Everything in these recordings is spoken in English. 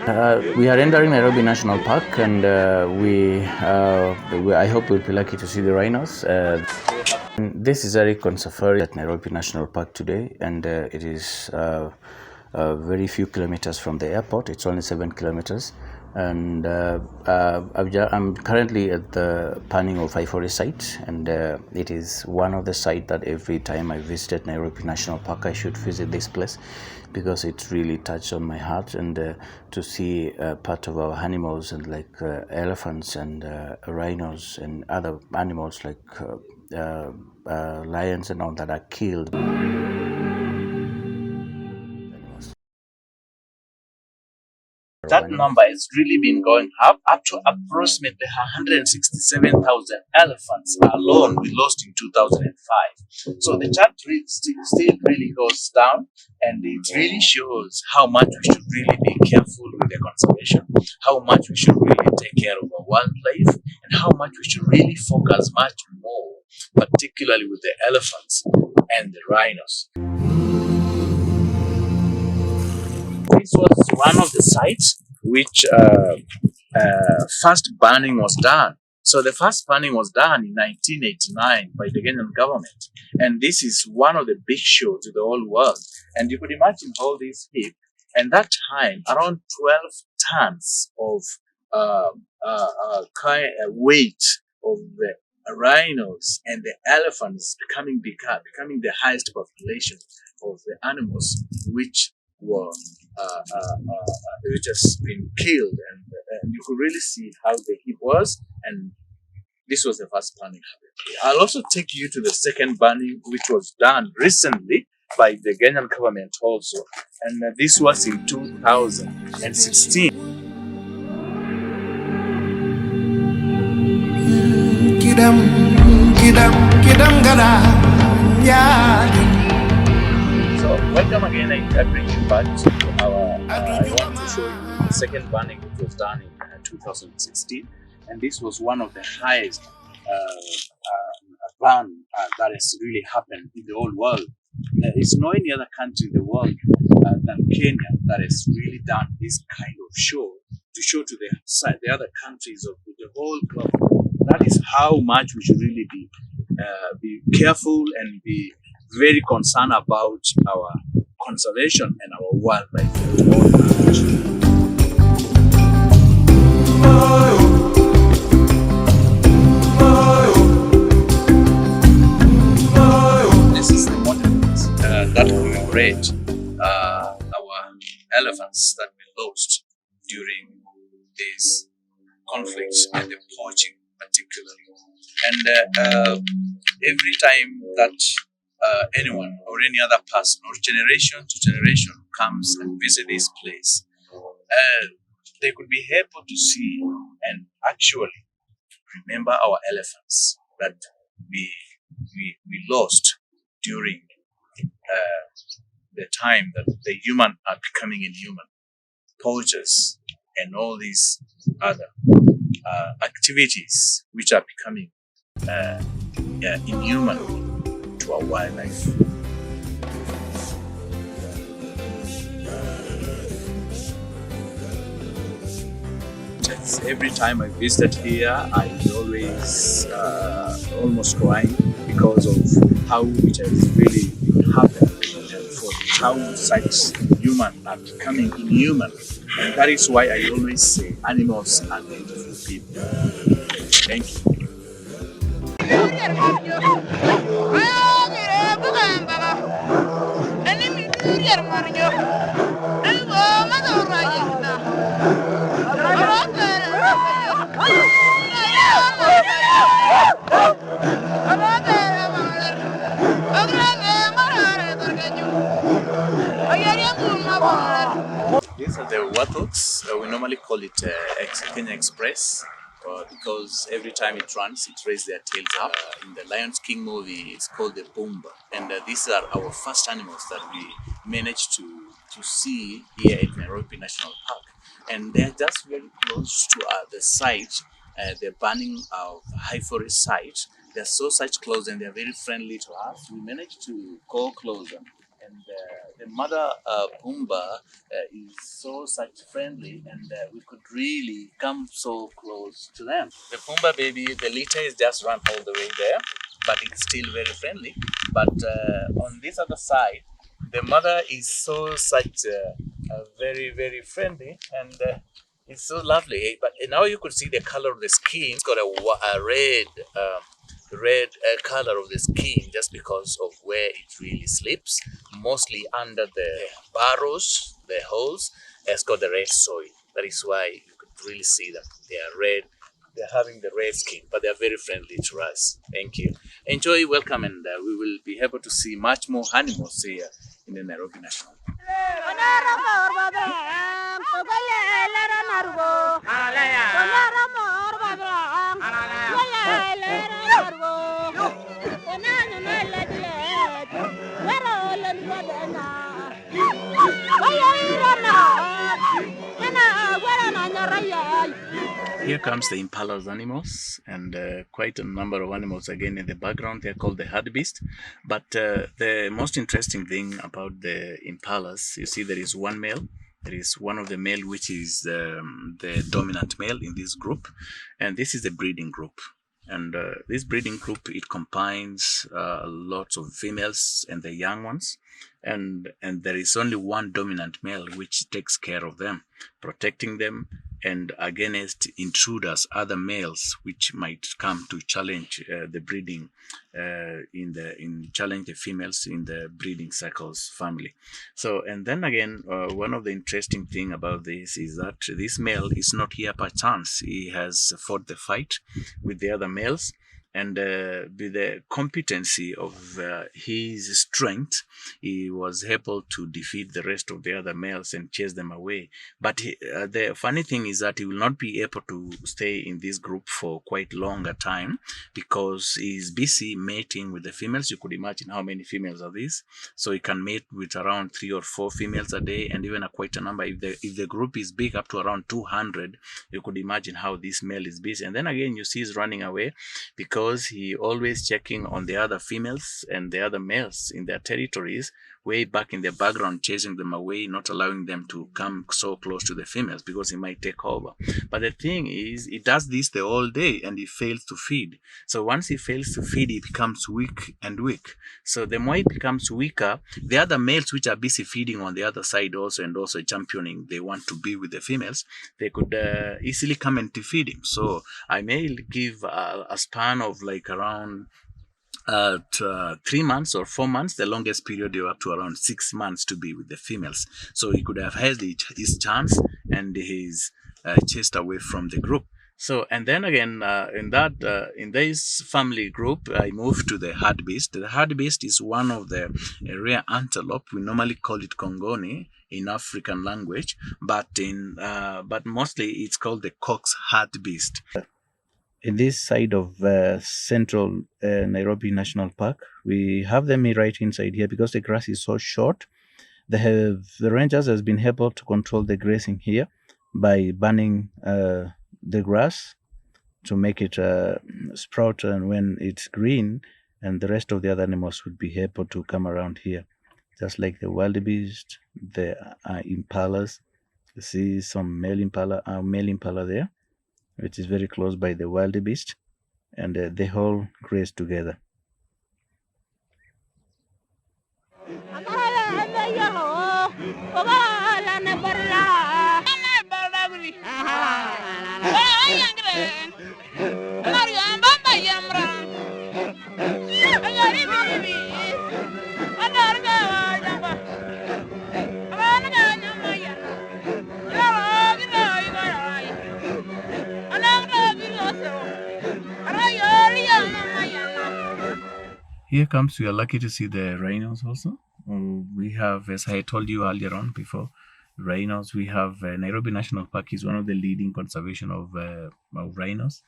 We are entering Nairobi National Park, and I hope we'll be lucky to see the rhinos. This is Eric on safari at Nairobi National Park today, and it is very few kilometers from the airport. It's only 7 kilometers, and I'm currently at the Panning of Ivory site, and it is one of the sites that every time I visited Nairobi National Park, I should visit this place because it really touched on my heart, and to see part of our animals and like elephants and rhinos and other animals like lions and all that are killed. That number has really been going up to approximately 167,000 elephants alone we lost in 2005. So the chart still really goes down, and it really shows how much we should really be careful with the conservation, how much we should really take care of our wildlife, and how much we should really focus much more, particularly with the elephants and the rhinos. This was one of the sites which first banning was done. So the first banning was done in 1989 by the Kenyan government. And this is one of the big shows to the whole world. And you could imagine all these heap. And that time, around 12 tons of weight of the rhinos and the elephants becoming the highest population of the animals which were which has been killed, and you could really see how the heap was, and this was the first banning happened. I'll also take you to the second banning, which was done recently by the Kenyan government also, and this was in 2016. So welcome again. I bring you back to our. I want to show you the second banning, which was done in 2016, and this was one of the highest ban that has really happened in the whole world. There is no any other country in the world than Kenya that has really done this kind of show to show to the other countries of the whole globe. That is how much we should really be careful and be very concerned about our conservation and our wildlife. This is the monument that commemorate our elephants that we lost during these conflicts and the poaching particularly. And every time that anyone or any other person or generation to generation comes and visit this place, they could be able to see and actually remember our elephants that we lost during the time that the human are becoming inhuman, poachers, and all these other activities which are becoming inhuman to our wildlife. Every time I visit here, I always almost crying because of how it has really happened, and for how such human are becoming inhuman. And that is why I always say animals are beautiful people. Thank you. These are the warthogs. We normally call it Kenya Express because every time it runs, it raises their tails up. In the Lion King movie, it's called the Boomba. And these are our first animals that we managed to see here at Nairobi National Park. And they're just very close to the site, the banning of Ivory site. They're so such close and they're very friendly to us. We managed to go closer and the mother Pumbaa is so such friendly, and we could really come so close to them. The Pumbaa baby, the litter is just run all the way there, but it's still very friendly. But on this other side, the mother is so such very friendly, and it's so lovely. But now you could see the color of the skin. It's got a red color of the skin just because of where it really sleeps, mostly under the burrows, the holes. It's got the red soil. That is why you could really see them. They are red. They're having the red skin, but they're very friendly to us. Thank you. Enjoy, welcome, and we will be able to see much more animals here in the Nairobi National Park. Here comes the Impalas animals, and quite a number of animals again in the background. They're called the hartebeest. But the most interesting thing about the Impalas, you see there is one male. There is one of the male which is the dominant male in this group, and this is the breeding group. And this breeding group, it combines lots of females and the young ones, and there is only one dominant male which takes care of them, protecting them and against intruders, other males which might come to challenge the breeding challenge the females in the breeding circles family. So, and then again, one of the interesting thing about this is that this male is not here by chance. He has fought the fight with the other males, and with the competency of his strength, he was able to defeat the rest of the other males and chase them away. But the funny thing is that he will not be able to stay in this group for quite longer time because he's busy mating with the females. You could imagine how many females are these. So he can mate with around 3 or 4 females a day, and even quite a number. If the group is big, up to around 200, you could imagine how this male is busy. And then again, you see he's running away because he always checking on the other females and the other males in their territories, way back in the background, chasing them away, not allowing them to come so close to the females because he might take over. But the thing is, he does this the whole day and he fails to feed. So once he fails to feed, he becomes weak and weak. So the more he becomes weaker, the other males which are busy feeding on the other side also and also championing, they want to be with the females, they could easily come and defeat him. So I may give a span of like around 3 months or 4 months, the longest period you up to around 6 months to be with the females. So he could have had his chance and he's chased away from the group. So, and then again, in this family group, I moved to the hartebeest. The hartebeest is one of the rare antelope. We normally call it Congoni in African language, but mostly it's called the Cox hartebeest. In this side of central Nairobi National Park, we have them right inside here because the grass is so short. The rangers has been able to control the grazing here by burning the grass to make it sprout, and when it's green, and the rest of the other animals would be able to come around here, just like the wildebeest, the impalas. You see some male impala there, which is very close by the wildebeest, and they all graze together. Here comes, we are lucky to see the rhinos also. We have, as I told you earlier on before, rhinos. We have Nairobi National Park is one of the leading conservation of rhinos.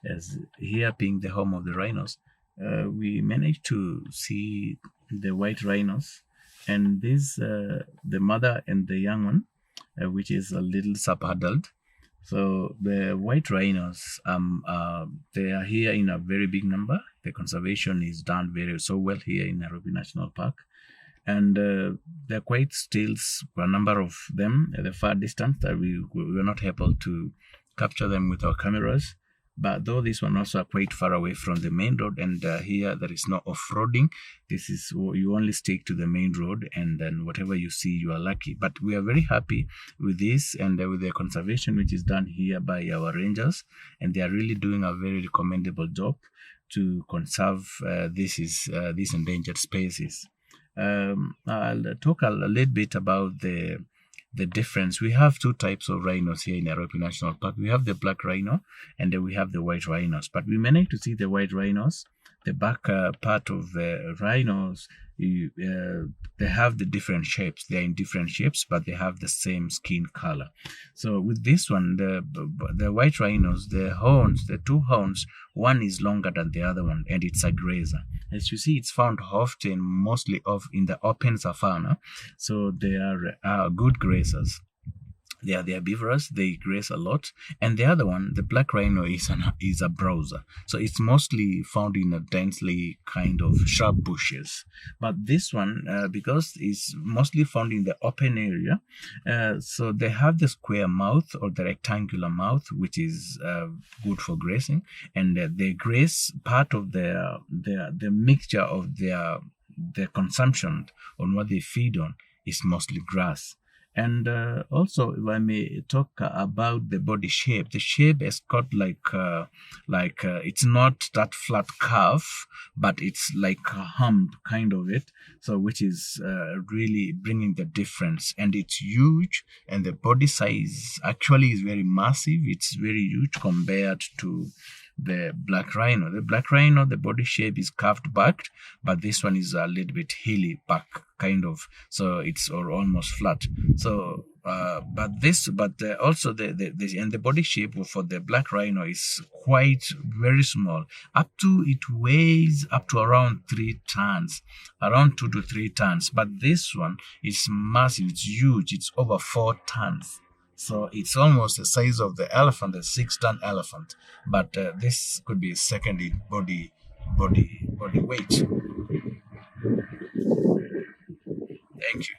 As here being the home of the rhinos, we managed to see the white rhinos, and this the mother and the young one, which is a little sub-adult. So the white rhinos, they are here in a very big number. The conservation is done so well here in Nairobi National Park. and they're quite still, a number of them at the far distance that we were not able to capture them with our cameras. But though these one also are quite far away from the main road, and here there is no off-roading. This is, you only stick to the main road, and then whatever you see, you are lucky. But we are very happy with this, and with the conservation which is done here by our rangers, and they are really doing a very commendable job to conserve these endangered species. I'll talk a little bit about the difference. We have two types of rhinos here in Nairobi National Park. We have the black rhino, and then we have the white rhinos. But we managed to see the white rhinos. The back part of the rhinos, they have the different shapes. They're in different shapes, but they have the same skin color. So with this one, the white rhinos, the horns, the two horns, one is longer than the other one, and it's a grazer. As you see, it's found often, mostly in the open savanna. So they are good grazers. They are herbivorous. They graze a lot. And the other one, the black rhino, is a browser. So it's mostly found in a densely kind of shrub bushes. But this one, because it's mostly found in the open area, so they have the square mouth or the rectangular mouth, which is good for grazing. And they graze part of the mixture of their consumption on what they feed on is mostly grass. And also, if I may talk about the body shape, the shape is got like it's not that flat curve, but it's like a hump kind of it. So which is really bringing the difference, and it's huge, and the body size actually is very massive. It's very huge compared to the black rhino. The black rhino, the body shape is curved back, but this one is a little bit hilly back, kind of. So it's almost flat. So, also the body shape for the black rhino is quite very small. It weighs up to around 3 tons, around 2 to 3 tons. But this one is massive. It's huge. It's over 4 tons. So it's almost the size of the elephant, a 6-ton elephant. But this could be second in body weight. Thank you.